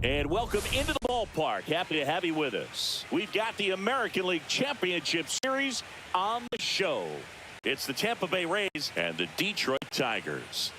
And welcome into the ballpark. Happy to have you with us. We've got the American League Championship Series on the show. It's the Tampa Bay Rays and the Detroit Tigers.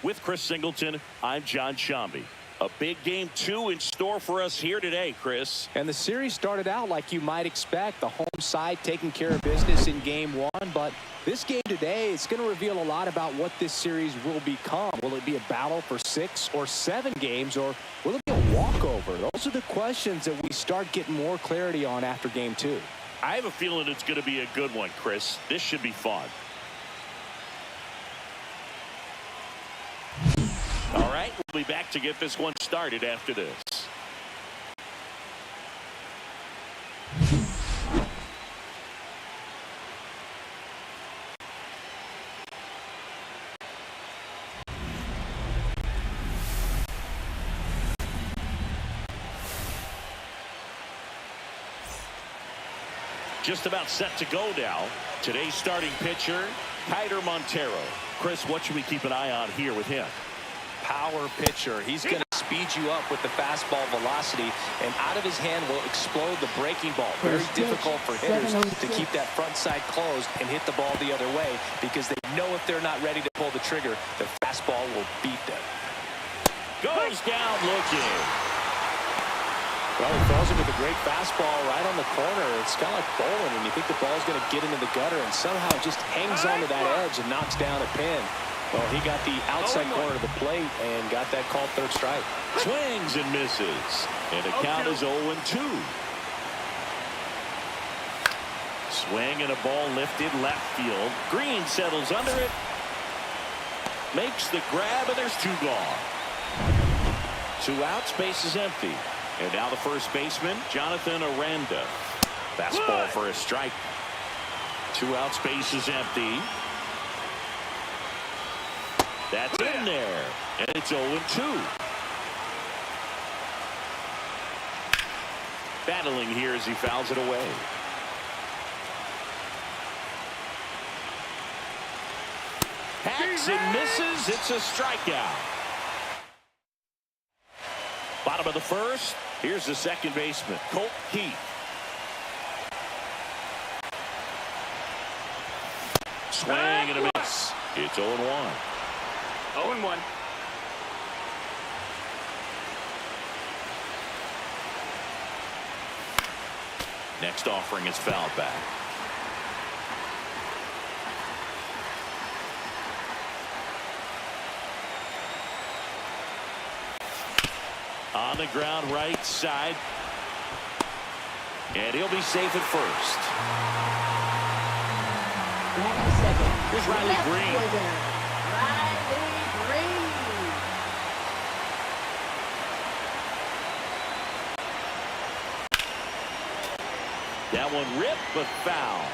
With Chris Singleton, I'm John Shambi. A big game 2 in store for us here today, Chris. And the series started out like you might expect. The home side taking care of business in game 1. But this game today is going to reveal a lot about what this series will become. Will it be a battle for 6 or 7 games, or will it be a walkover? Those are the questions that we start getting more clarity on after game 2. I have a feeling it's going to be a good one, Chris. This should be fun. All right, we'll be back to get this one started after this. Just about set to go now. Today's starting pitcher, Kiter Montero. Chris, what should we keep an eye on here with him? Power pitcher. He's going to speed you up with the fastball velocity, and out of his hand will explode the breaking ball. Very difficult for hitters to keep that front side closed and hit the ball the other way, because they know if they're not ready to pull the trigger, the fastball will beat them. Goes down looking. Well, he throws him with a great fastball right on the corner. It's kind of like bowling, and you think the ball's going to get into the gutter, and somehow it just hangs onto that edge and knocks down a pin. Well, he got the outside corner of the plate and got that called third strike. Swings and misses. And the count is 0-2. Swing and a ball lifted left field. Greene settles under it. Makes the grab, and there's 2 gone. 2 out, space is empty. And now the first baseman, Jonathan Aranda. Fastball for a strike. 2 out, space is empty. That's in there, and it's 0-2. Battling here as he fouls it away. Hacks and misses. It's a strikeout. Bottom of the first. Here's the second baseman, Colt Keith. Swing and a miss. It's 0-1. 0-1. Next offering is fouled back. On the ground right side. And he'll be safe at first. Here's Riley Greene. That one ripped, but foul.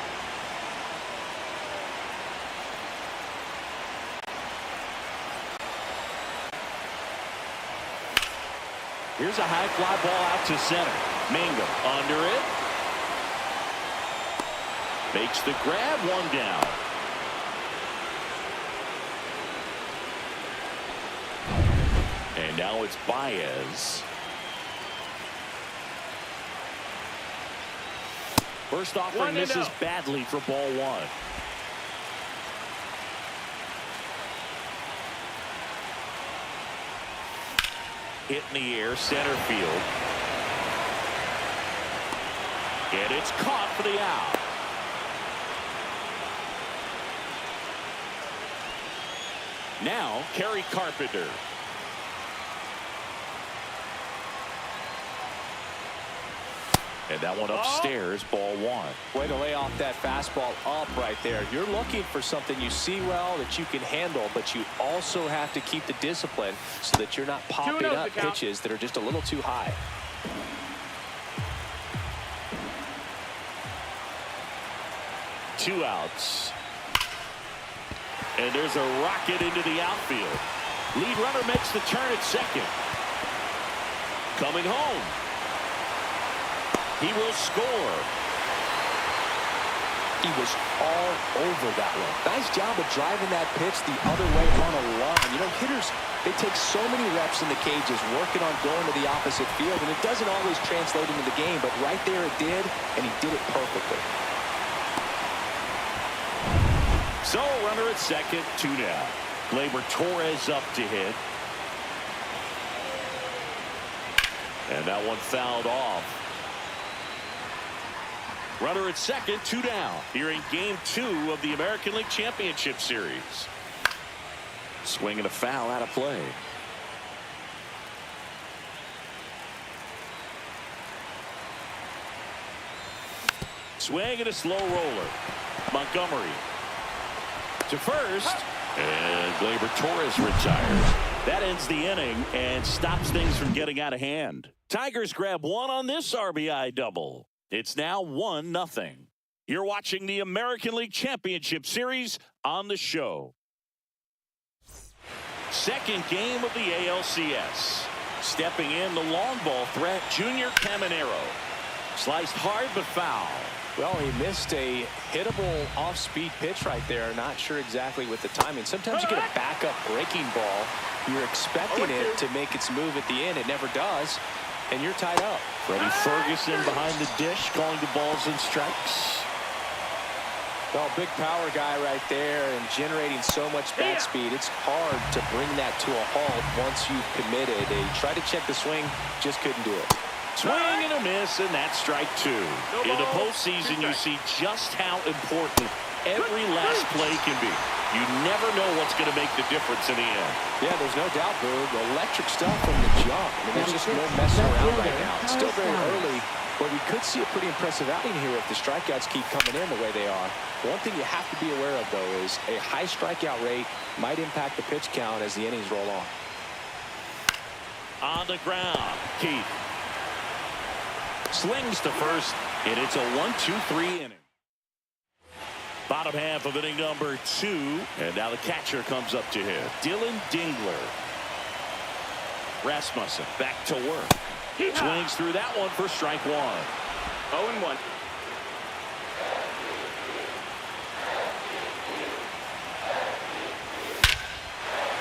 Here's a high fly ball out to center. Mingo under it. Makes the grab, 1 down. And now it's Baez. First offering misses badly for ball 1. Hit in the air, center field. And it's caught for the out. Now, Kerry Carpenter. And that one upstairs, ball 1. Way to lay off that fastball up right there. You're looking for something you see well that you can handle, but you also have to keep the discipline so that you're not popping up pitches that are just a little too high. Two outs. And there's a rocket into the outfield. Lead runner makes the turn at second. Coming home. He will score. He was all over that one. Nice job of driving that pitch the other way on a line. You know, hitters, they take so many reps in the cages working on going to the opposite field, and it doesn't always translate into the game, but right there it did, and he did it perfectly. So, runner at second, 2 down. Gleyber Torres up to hit. And that one fouled off. Runner at second, 2 down. Here in Game 2 of the American League Championship Series. Swing and a foul out of play. Swing and a slow roller. Montgomery to first. And Gleyber Torres retires. That ends the inning and stops things from getting out of hand. Tigers grab one on this RBI double. It's now 1-0. You're watching the American League Championship Series on the show. Second game of the ALCS. Stepping in, the long ball threat, Junior Caminero. Sliced hard but foul. Well, he missed a hittable off-speed pitch right there. Not sure exactly with the timing. Sometimes you get a backup breaking ball. You're expecting it to make its move at the end. It never does. And you're tied up. Freddie Ferguson behind the dish, calling the balls and strikes. Well, big power guy right there and generating so much bat speed. It's hard to bring that to a halt once you've committed. He tried to check the swing, just couldn't do it. Swing and a miss, and that's strike 2. In the postseason, you see just how important every last play can be. You never know what's going to make the difference in the end. Yeah, there's no doubt, Boog. Electric stuff from the jump. I mean, there's just no messing around right now. It's still very early, but we could see a pretty impressive outing here if the strikeouts keep coming in the way they are. One thing you have to be aware of, though, is a high strikeout rate might impact the pitch count as the innings roll on. On the ground, Keith slings to first, and it's a 1-2-3 inning. Bottom half of inning number 2, and now the catcher comes up to hit. Dillon Dingler. Rasmussen back to work. He swings through that one for strike 1. 0-1.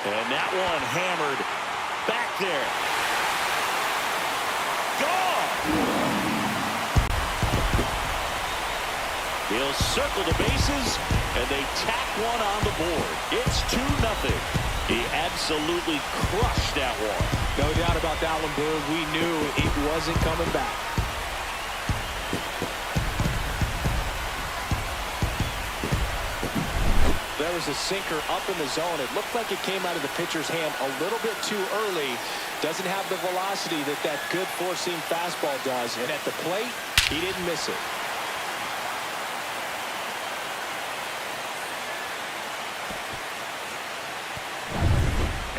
And that one hammered back there. Gone! He'll circle the bases, and they tack one on the board. It's 2-0. He absolutely crushed that one. No doubt about that one, Boog. We knew it wasn't coming back. There was a sinker up in the zone. It looked like it came out of the pitcher's hand a little bit too early. Doesn't have the velocity that that good four-seam fastball does. And at the plate, he didn't miss it.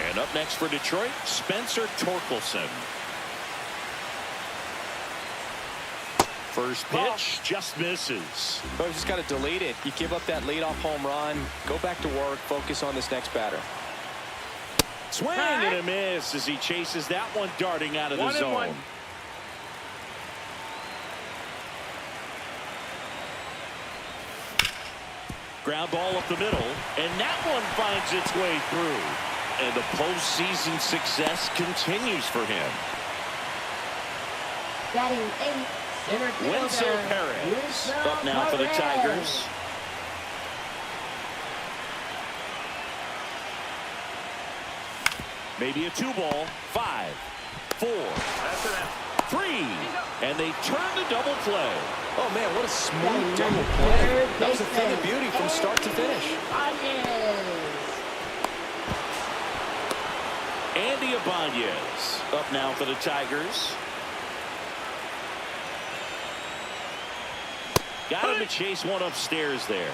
And up next for Detroit, Spencer Torkelson. First pitch just misses. But you just got to delete it. You give up that leadoff home run. Go back to work. Focus on this next batter. Swing and a miss as he chases that one darting out of the zone. Ground ball up the middle, and that one finds its way through. And the postseason success continues for him. Batting 8, center Wenceel fielder, Perez up now for the Tigers. Maybe a 2-ball. 5, 4, 3, and they turn the double play. Oh man, what a smooth double play. That was a thing of beauty from start to finish. Andy Ibanez up now for the Tigers. Got him to chase one upstairs there.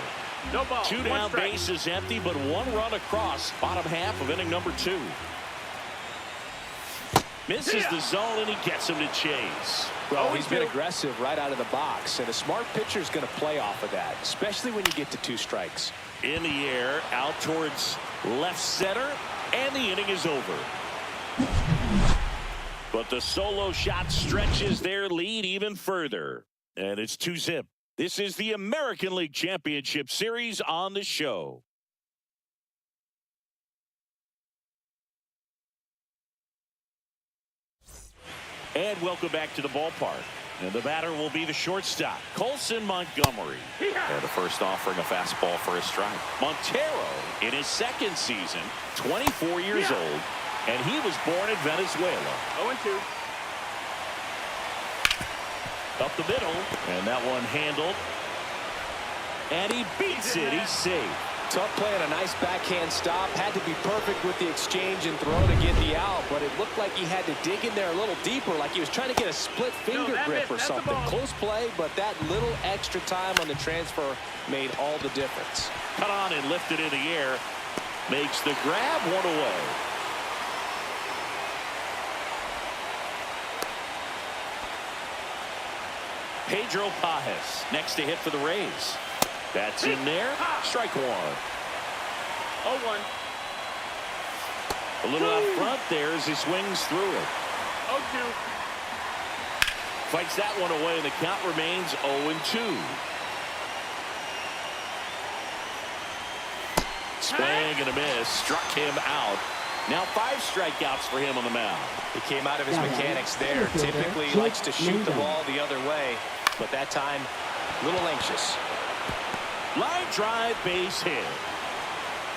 No ball. 2 down, base is empty, but 1 run across. Bottom half of inning number 2. Misses the zone, and he gets him to chase. Well, he's been aggressive right out of the box, and a smart pitcher is going to play off of that, especially when you get to 2 strikes. In the air, out towards left center, and the inning is over. But the solo shot stretches their lead even further, and it's 2-zip. This is the American League Championship Series on the show. And welcome back to the ballpark. And the batter will be the shortstop, Colson Montgomery. And the first offering a fastball for a strike. Montero in his second season, 24 years old, and he was born in Venezuela. 0-2. Up the middle, and that one handled. And he beats it. He's safe. Tough play and a nice backhand stop. Had to be perfect with the exchange and throw to get the out, but it looked like he had to dig in there a little deeper, like he was trying to get a split finger grip or something. Close play, but that little extra time on the transfer made all the difference. Cut on and lifted in the air. Makes the grab, one away. Pedro Pages next to hit for the Rays. That's in there. Strike one. 0-1. A little out front there as he swings through it. 0-2. Fights that one away, and the count remains 0-2. Swing and a miss. Struck him out. Now 5 strikeouts for him on the mound. He came out of his mechanics there. Typically likes to shoot the ball the other way, but that time a little anxious. Line drive, base hit.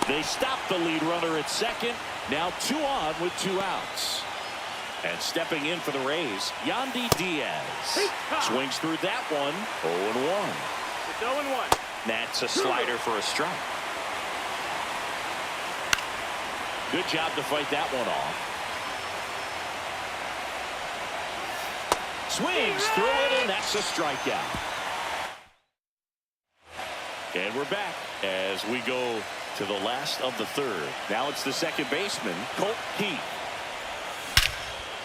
They stop the lead runner at second. Now 2 on with 2 outs. And stepping in for the Rays, Yandy Diaz. Swings through that one. 0-1. It's 0-1. That's a slider for a strike. Good job to fight that one off. Swings through it, and that's a strikeout. And we're back as we go to the last of the third. Now it's the second baseman, Colt Heath.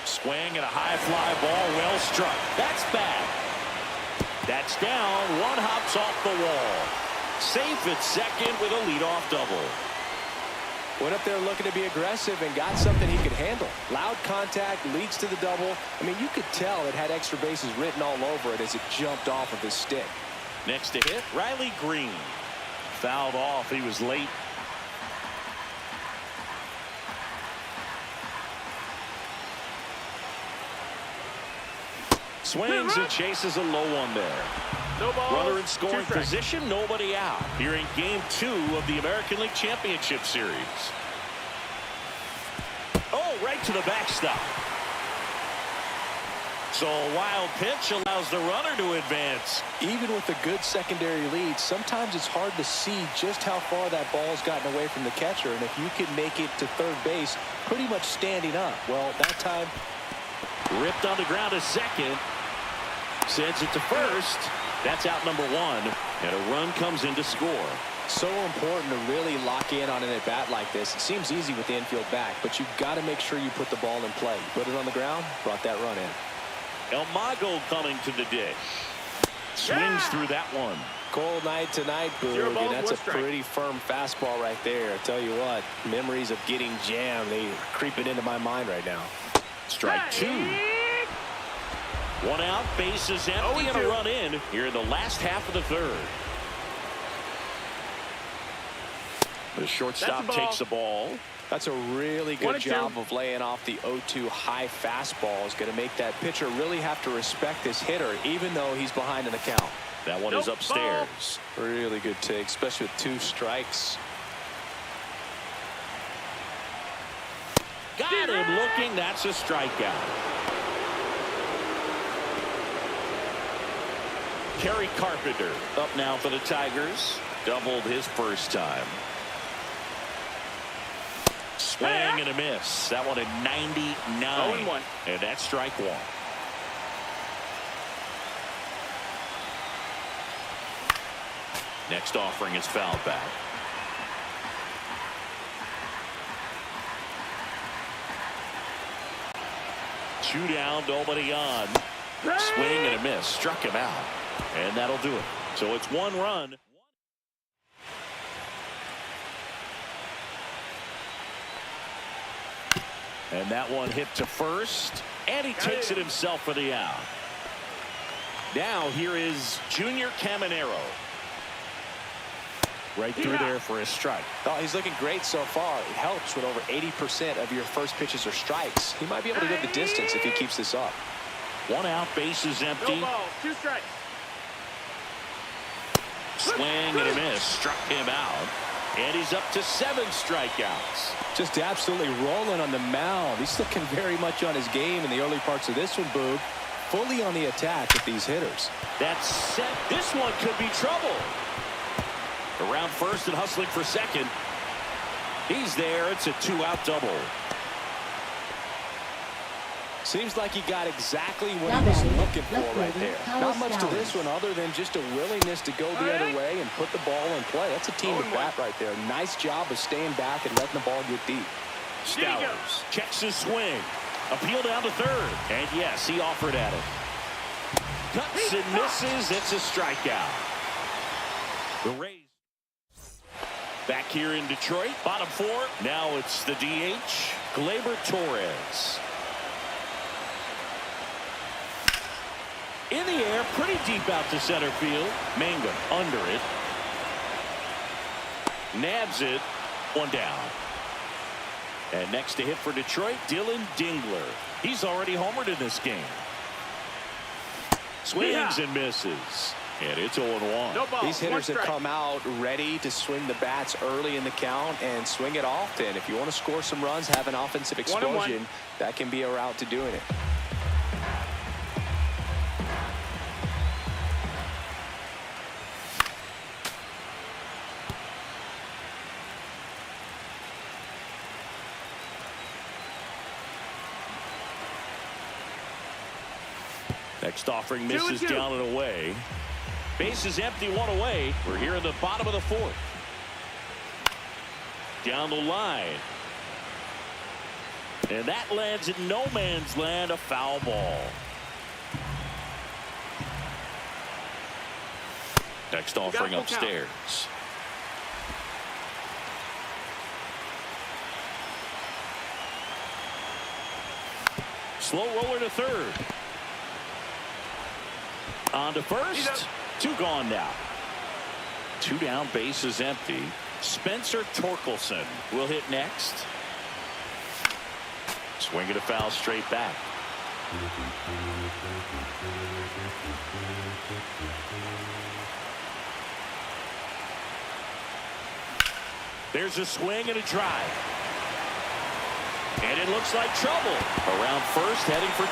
Swing and a high fly ball, well struck. That's bad. That's down. One hops off the wall. Safe at second with a leadoff double. Went up there looking to be aggressive and got something he could handle. Loud contact leads to the double. I mean, you could tell it had extra bases written all over it as it jumped off of his stick. Next to hit, Riley Greene. Fouled off. He was late. Swings and chases a low one there. No ball. Runner in scoring position, nobody out. Here in game 2 of the American League Championship Series. Oh, right to the backstop. So a wild pitch allows the runner to advance. Even with a good secondary lead, sometimes it's hard to see just how far that ball's gotten away from the catcher. And if you can make it to third base pretty much standing up, well, that time ripped on the ground to second. Sends it to first. That's out number 1. And a run comes in to score. So important to really lock in on an at-bat like this. It seems easy with the infield back, but you've got to make sure you put the ball in play. Put it on the ground, brought that run in. El Mago coming to the dish. Swings through that one. Cold night tonight, Boog, and that's a pretty firm fastball right there. I tell you what, memories of getting jammed, they are creeping into my mind right now. Strike 2. 1 out, bases empty, and a run in here in the last half of the third. The shortstop takes the ball. That's a really good job of laying off the 0-2 high fastball. Is going to make that pitcher really have to respect this hitter, even though he's behind in the count. That one is upstairs. Really good take, especially with 2 strikes. Got him looking. That's a strikeout. Kerry Carpenter up now for the Tigers. Doubled his first time. Swing and a miss. That one at 99. 0-1. And that's strike 1. Next offering is fouled back. Two down, nobody on. Swing and a miss. Struck him out. And that'll do it. So it's 1 run. And that one hit to first. And he takes it himself for the out. Now here is Junior Caminero. Right through there for a strike. Oh, he's looking great so far. It helps when over 80% of your first pitches are strikes. He might be able to go the distance if he keeps this up. 1 out, bases empty. No balls, 2 strikes. Swing and a miss. Struck him out. And he's up to 7 strikeouts. Just absolutely rolling on the mound. He's looking very much on his game in the early parts of this one, Boog. Fully on the attack with these hitters. That's set. This one could be trouble. Around first and hustling for second. He's there. It's a 2-out double. Seems like he got exactly what he was looking for right there. Not much to this one other than just a willingness to go the other way and put the ball in play. That's a team at bat right there. Nice job of staying back and letting the ball get deep. Stowers checks his swing. Appeal down to third. And yes, he offered at it. Cuts and misses. It's a strikeout. The Rays back here in Detroit. Bottom 4. Now it's the DH, Gleyber Torres. In the air, pretty deep out to center field. Mangum under it. Nabs it. 1 down. And next to hit for Detroit, Dillon Dingler. He's already homered in this game. Swings and misses. And it's 0-1. No ball, These hitters 1 have strike. come out ready to swing the bats early in the count and swing it often. If you want to score some runs, have an offensive 1-1. explosion, that can be a route to doing it. Next offering misses 2-2. down and away. Bases empty, 1 away. We're here in the bottom of the 4th. Down the line. And that lands in no man's land, a foul ball. Next offering upstairs. Slow roller to third. On to first. 2 gone now. 2 down, bases empty. Spencer Torkelson will hit next. Swinging a foul straight back. There's a swing and a drive. And it looks like trouble. Around first, heading for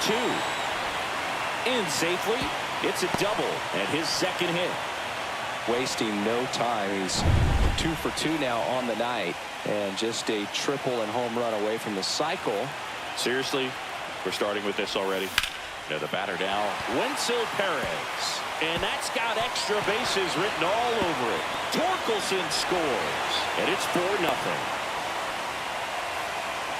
2. In safely. It's a double and his second hit. Wasting no time. He's 2 for 2 now on the night. And just a triple and home run away from the cycle. Seriously, we're starting with this already. Now the batter now, Wenceel Perez. And that's got extra bases written all over it. Torkelson scores. And it's 4-0.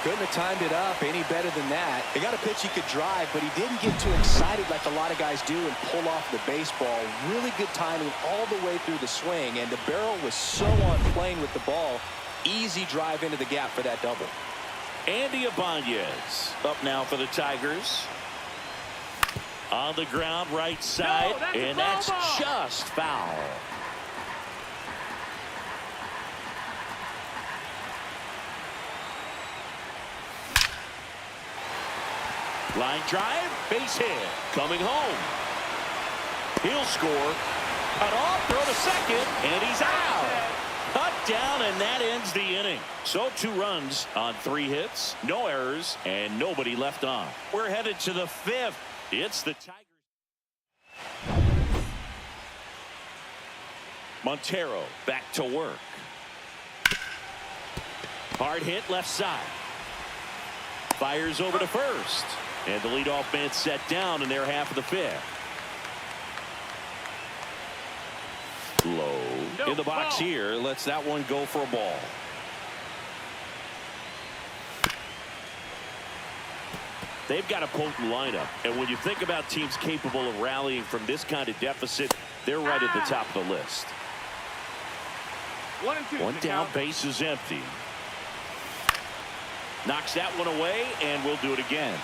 Couldn't have timed it up any better than that. They got a pitch he could drive, but he didn't get too excited like a lot of guys do and pull off the baseball. Really good timing all the way through the swing, and the barrel was so on plane with the ball. Easy drive into the gap for that double. Andy Ibanez up now for the Tigers. On the ground, right side, and that's just foul. Line drive, base hit, coming home. He'll score. Cut off, throw to second, and he's out. Cut down, and that ends the inning. So 2 runs on 3 hits, no errors, and nobody left on. We're headed to the 5th. It's the Tigers. Montero back to work. Hard hit left side. Fires over to first. And the leadoff man set down in their half of the 5th. Low in the box here. Lets that one go for a ball. They've got a potent lineup. And when you think about teams capable of rallying from this kind of deficit, they're right at the top of the list. 1-2. 1 down, base is empty. Knocks that one away, and we'll do it again.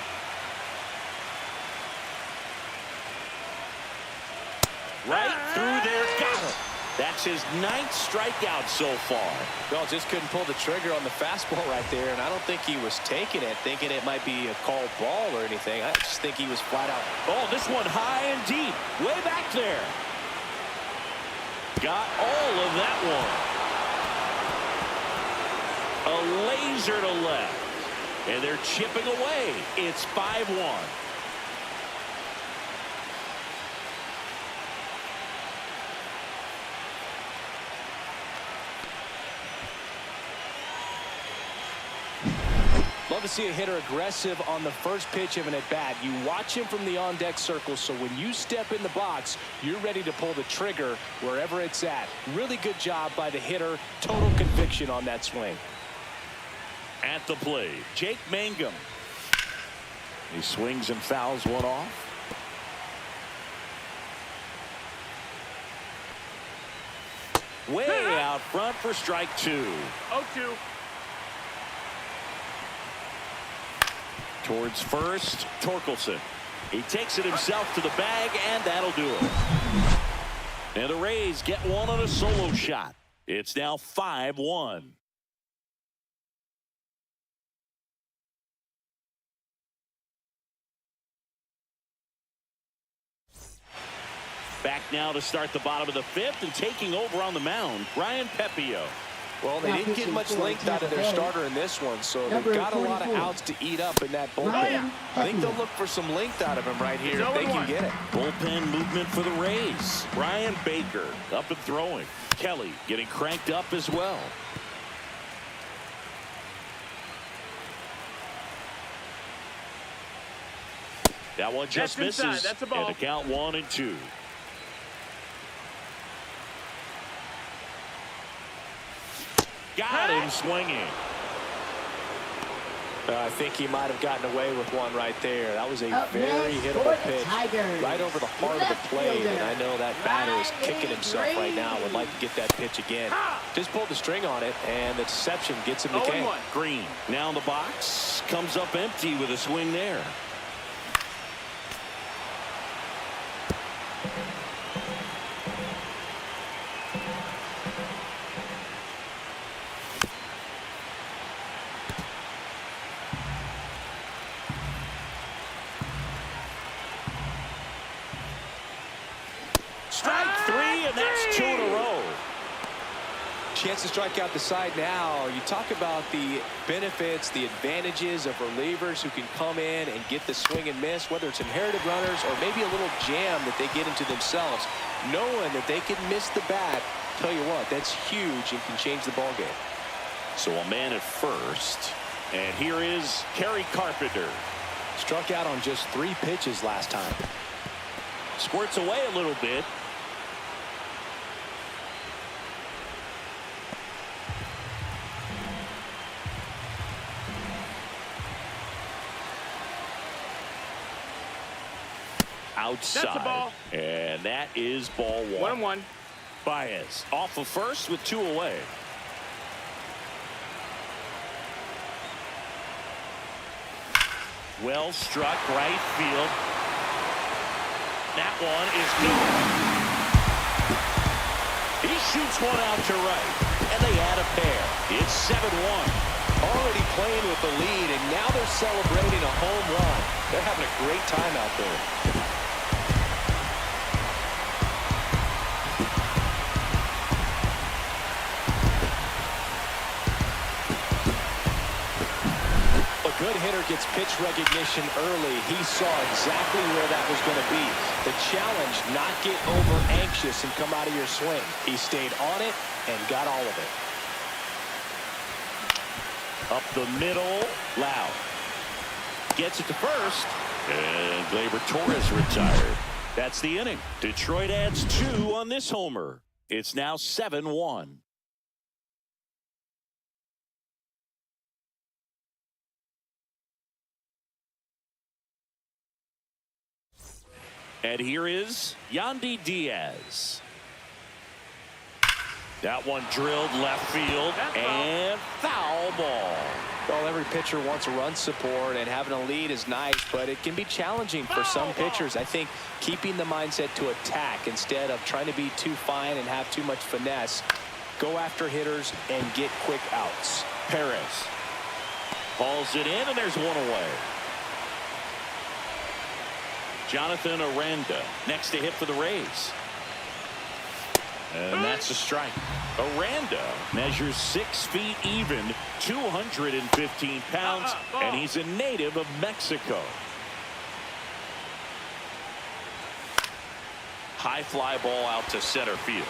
right through there. Got him. That's his 9th strikeout so far. Well, just couldn't pull the trigger on the fastball right there, and I don't think he was taking it, thinking it might be a called ball or anything. I just think he was flat out. Oh, this one high and deep, way back there. Got all of that one. A laser to left, and they're chipping away. It's 5-1. Love to see a hitter aggressive on the first pitch of an at-bat. You watch him from the on-deck circle, so when you step in the box, you're ready to pull the trigger wherever it's at. Really good job by the hitter. Total conviction on that swing. At the plate, Jake Mangum. He swings and fouls one off. Way out front for strike 2. 0-2. Towards first, Torkelson. He takes it himself to the bag, and that'll do it. And the Rays get one on a solo shot. It's now 5-1. Back now to start the bottom of the 5th, and taking over on the mound, Ryan Pepiot. Well, they didn't get much length out of their starter in this one, so they've got a lot of outs to eat up in that bullpen. I think they'll look for some length out of him right here if they can get it. Bullpen movement for the Rays. Brian Baker up and throwing. Kelly getting cranked up as well. That one just misses. Inside. That's a ball. And the count 1-2. Got him swinging. I think he might have gotten away with one right there. That was a very hittable pitch right over the heart of the plate. And I know that batter is kicking himself right now. Would like to get that pitch again. Just pulled the string on it, and the deception gets him the K. Greene now in the box. Comes up empty with a swing there. Strike 3, and that's 2 in a row. Chance to strike out the side now. You talk about the benefits, the advantages of relievers who can come in and get the swing and miss, whether it's inherited runners or maybe a little jam that they get into themselves. Knowing that they can miss the bat, tell you what, that's huge and can change the ball game. So a man at first, and here is Kerry Carpenter. Struck out on just 3 pitches last time. Squirts away a little bit. Outside. That's a ball. And that is ball 1. 1-1. Baez off of first with 2 away. Well struck right field. That one is good. He shoots one out to right, and they add a pair. It's 7-1. Already playing with the lead, and now they're celebrating a home run. They're having a great time out there. A good hitter gets pitch recognition early. He saw exactly where that was going to be. The challenge, not get over anxious and come out of your swing. He stayed on it and got all of it. Up the middle, Lau gets it to first, and Gleyber Torres retired. That's the inning. Detroit adds 2 on this homer. It's now 7-1. And here is Yandy Diaz. That one drilled left field, and foul ball. Well, every pitcher wants run support, and having a lead is nice, but it can be challenging for some pitchers. I think keeping the mindset to attack instead of trying to be too fine and have too much finesse. Go after hitters and get quick outs. Perez hauls it in, and there's one away. Jonathan Aranda next to hit for the Rays. And that's a strike. Aranda measures 6 feet even, 215 pounds, and he's a native of Mexico. High fly ball out to center field.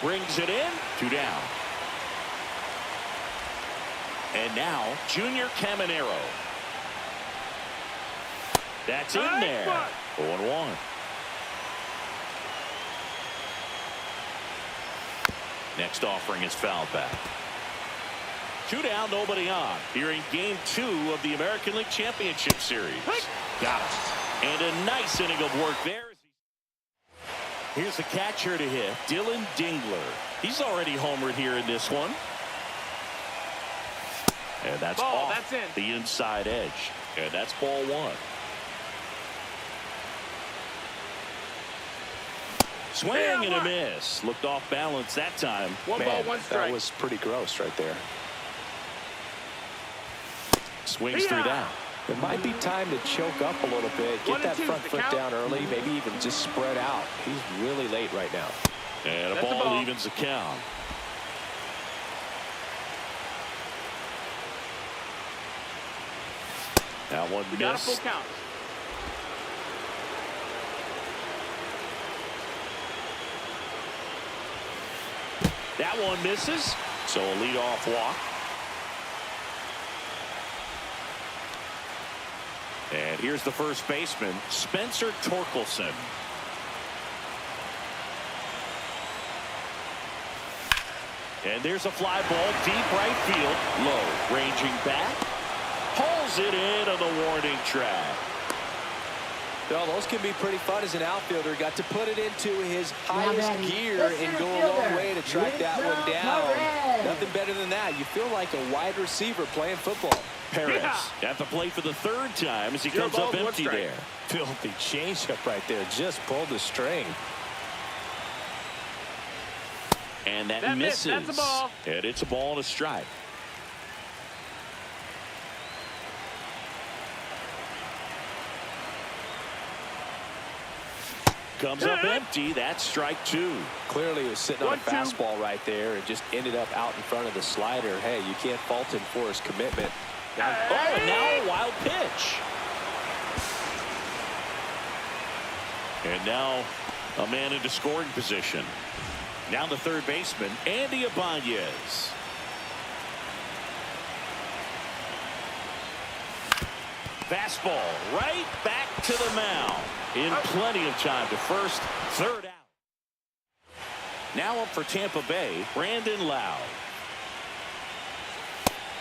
Brings it in, 2 down. And now Junior Caminero. That's in there. 0-1. Next offering is fouled back. 2 down, nobody on. Here in Game 2 of the American League Championship Series. Got him. And a nice inning of work there. Here's the catcher to hit, Dillon Dingler. He's already homered here in this one. And that's ball, off that's in. the inside edge. And that's ball 1. Swing and a miss. Looked off balance that time. One ball, 1 strike. That was pretty gross right there. Swings through that. It might be time to choke up a little bit, get that front foot down early, maybe even just spread out. He's really late right now. And a ball evens the count. That one missed. Got a full count. That one misses. So a leadoff walk. And here's the first baseman, Spencer Torkelson. And there's a fly ball deep right field. Low, ranging back. Pulls it in on the warning track. Well, those can be pretty fun as an outfielder. Got to put it into his highest gear and go a long way to track that one down. Nothing better than that. You feel like a wide receiver playing football. Perez at the plate for the 3rd time as he comes up empty there. Filthy changeup right there. Just pulled the string. And that misses. That's a ball. And it's a ball and a strike. Comes up empty. That's strike 2. Clearly, he was sitting on a fastball right there and just ended up out in front of the slider. Hey, you can't fault him for his commitment. Oh, and now a wild pitch. And now a man into scoring position. Now the 3rd baseman, Andy Ibanez. Fastball right back to the mound. In plenty of time to first, 3rd out. Now up for Tampa Bay, Brandon Lowe.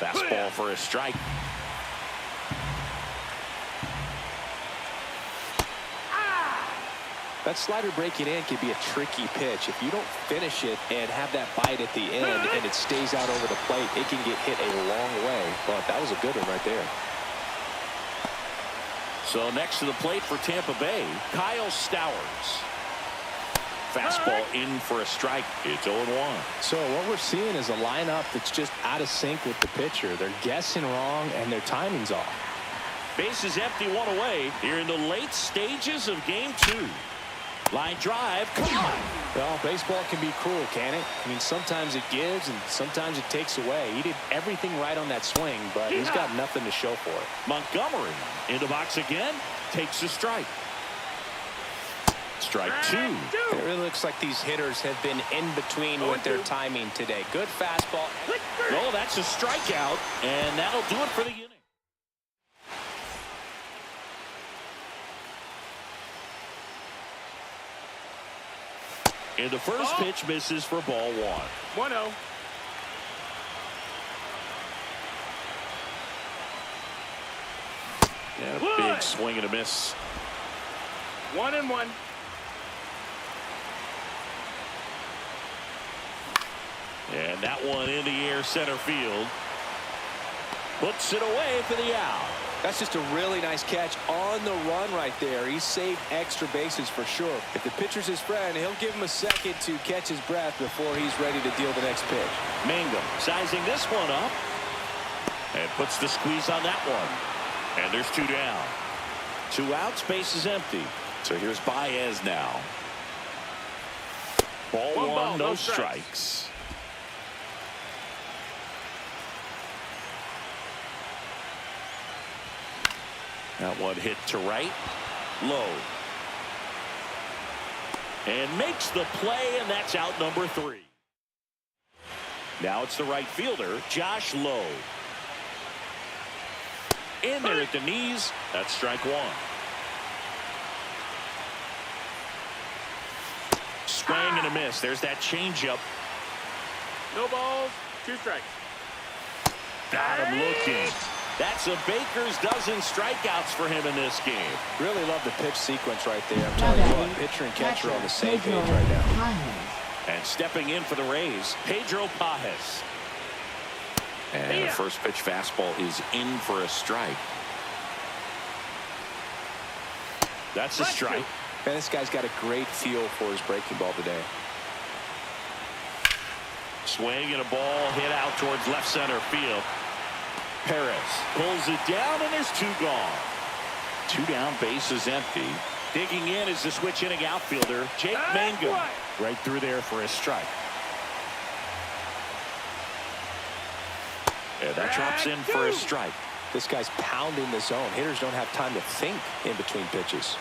Fastball for a strike. That slider breaking in can be a tricky pitch. If you don't finish it and have that bite at the end and it stays out over the plate, it can get hit a long way. But that was a good one right there. So next to the plate for Tampa Bay, Kyle Stowers. Fastball in for a strike. It's 0-1. So what we're seeing is a lineup that's just out of sync with the pitcher. They're guessing wrong and their timing's off. Bases empty, 1 away here in the late stages of Game 2. Line drive, come on. Well, baseball can be cruel, can it? I mean, sometimes it gives and sometimes it takes away. He did everything right on that swing, but he's got nothing to show for it. Montgomery in the box again, takes a strike. Strike 2. It really looks like these hitters have been in between with their timing today. Good fastball. Oh, that's a strikeout, and that'll do it for the inning. And the first pitch misses for ball 1. 1-0. And a big swing and a miss. 1-1. And that one in the air center field. Puts it away for the out. That's just a really nice catch on the run right there. He saved extra bases for sure. If the pitcher's his friend, he'll give him a second to catch his breath before he's ready to deal the next pitch. Mangum sizing this one up and puts the squeeze on that one. And there's 2 down. 2 outs, base is empty. So here's Baez now. Ball one, no strikes. That one hit to right. Low. And makes the play, and that's out number 3. Now it's the right fielder, Josh Lowe. In there at the knees. That's strike 1. Swing and a miss. There's that changeup. No balls, 2 strikes. Got him looking. That's a baker's dozen strikeouts for him in this game. Really love the pitch sequence right there. I'm telling you what, pitcher and catcher are on the same page right now. And stepping in for the Rays, Pedro Pages. And the first pitch fastball is in for a strike. That's a strike. Man, this guy's got a great feel for his breaking ball today. Swing and a ball hit out towards left center field. Perez pulls it down, and there's 2 gone. 2 down, base is empty. Digging in is the switch inning outfielder, Jake Mangum. Right through there for a strike. And that drops in for a strike. This guy's pounding the zone. Hitters don't have time to think in between pitches.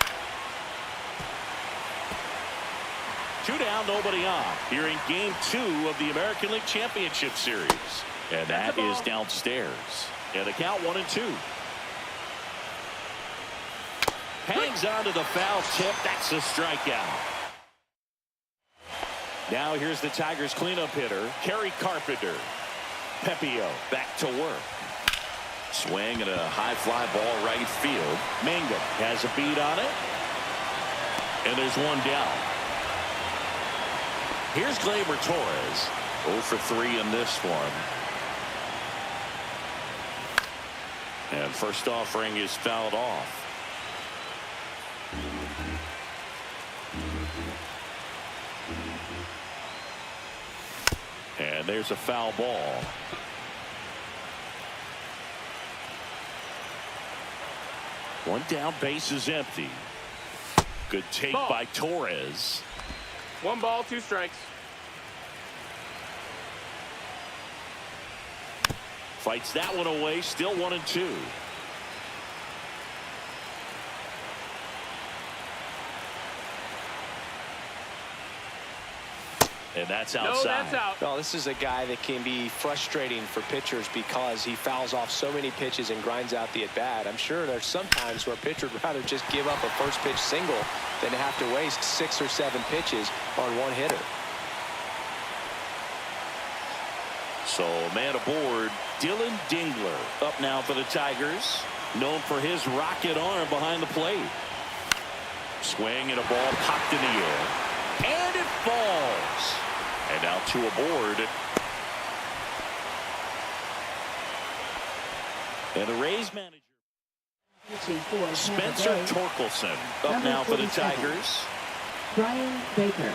2 down, nobody on. Here in game 2 of the American League Championship Series. And that is downstairs. And the count 1-2. Hangs on to the foul tip. That's a strikeout. Now here's the Tigers cleanup hitter, Kerry Carpenter. Pepio back to work. Swing and a high fly ball right field. Mangum has a beat on it. And there's 1 down. Here's Gleyber Torres. 0 for 3 in this one. And first offering is fouled off. And there's a foul ball. One down, base is empty. Good take by Torres. 1 ball, 2 strikes. Fights that one away, still 1-2. And that's outside. No, that's out. Well, this is a guy that can be frustrating for pitchers because he fouls off so many pitches and grinds out the at-bat. I'm sure there's some times where a pitcher would rather just give up a first pitch single than have to waste 6 or 7 pitches on one hitter. So man aboard, Dillon Dingler up now for the Tigers, known for his rocket arm behind the plate. Swing and a ball popped in the air, and it falls. And now 2 aboard. And the Rays manager, Spencer Torkelson, up now for the Tigers. Brian Baker.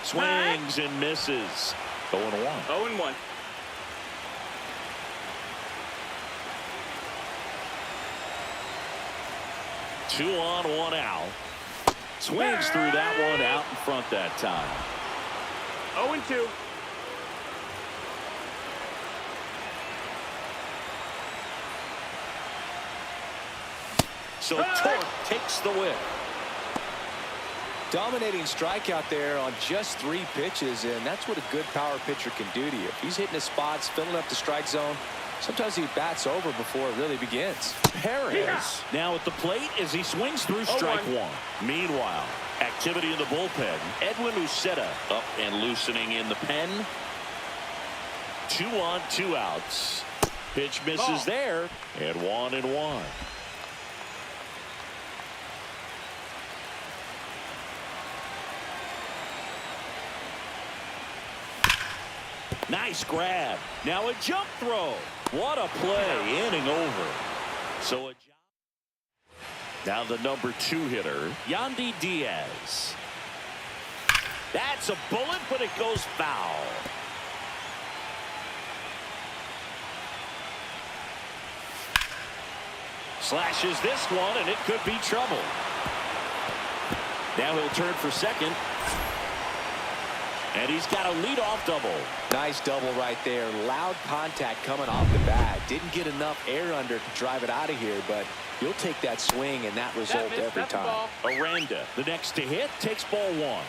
Swings and misses. 0-1. 0-1. Two on, 1 out. Swings through that one, out in front that time. 0-2. So Torque takes the win. Dominating strikeout there on just 3 pitches, and that's what a good power pitcher can do to you. If he's hitting his spots, filling up the strike zone, sometimes he bats over before it really begins. Perez now at the plate as he swings through strike 1. Meanwhile, activity in the bullpen. Edwin Uceta up and loosening in the pen. 2 on, 2 outs. Pitch misses there, and 1-1. Nice grab. Now a jump throw. What a play. Inning over. So now the number 2 hitter, Yandy Diaz. That's a bullet, but it goes foul. Slashes this one, and it could be trouble. Now he'll turn for second. And he's got a leadoff double. Nice double right there. Loud contact coming off the bat. Didn't get enough air under to drive it out of here, but you'll take that swing and that result every time. Aranda, the next to hit, takes ball 1.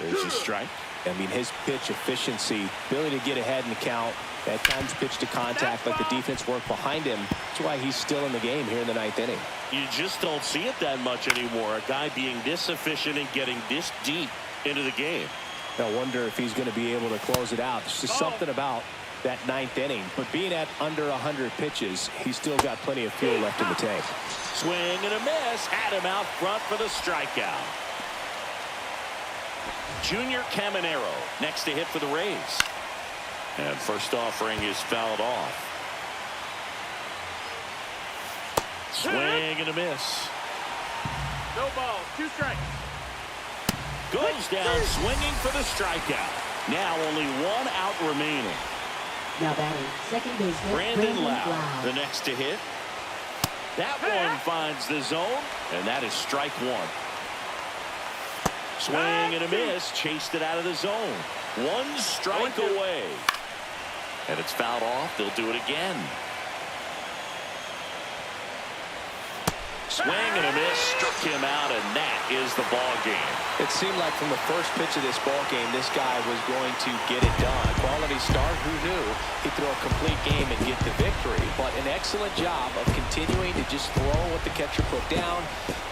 There's a strike. I mean, his pitch efficiency, ability to get ahead in the count, at times pitch to contact, let the defense work behind him. That's why he's still in the game here in the 9th inning. You just don't see it that much anymore. A guy being this efficient and getting this deep into the game. I wonder if he's going to be able to close it out. There's just something about that 9th inning. But being at under 100 pitches, he's still got plenty of fuel left in the tank. Swing and a miss. Had him out front for the strikeout. Junior Caminero next to hit for the Rays. And first offering is fouled off. Swing and a miss. No balls, 2 strikes. Goes down swinging for the strikeout. Now only 1 out remaining. Now batting second baseman Brandon Lau, the next to hit. That one finds the zone, and that is strike 1. Swing and a miss, chased it out of the zone. 1 strike away. And it's fouled off. They'll do it again. Swing and a miss, struck him out, and that is the ball game. It seemed like from the first pitch of this ball game, this guy was going to get it done. A quality start, who knew? He'd throw a complete game and get the victory. But an excellent job of continuing to just throw what the catcher put down.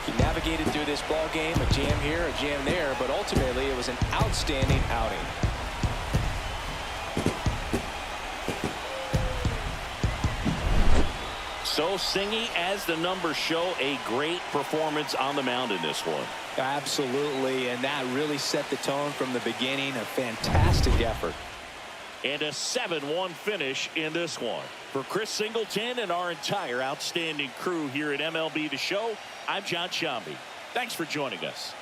He navigated through this ball game, a jam here, a jam there, but ultimately it was an outstanding outing. So Singy, as the numbers show, a great performance on the mound in this one. Absolutely, and that really set the tone from the beginning. A fantastic effort. And a 7-1 finish in this one. For Chris Singleton and our entire outstanding crew here at MLB The Show, I'm John Shambi. Thanks for joining us.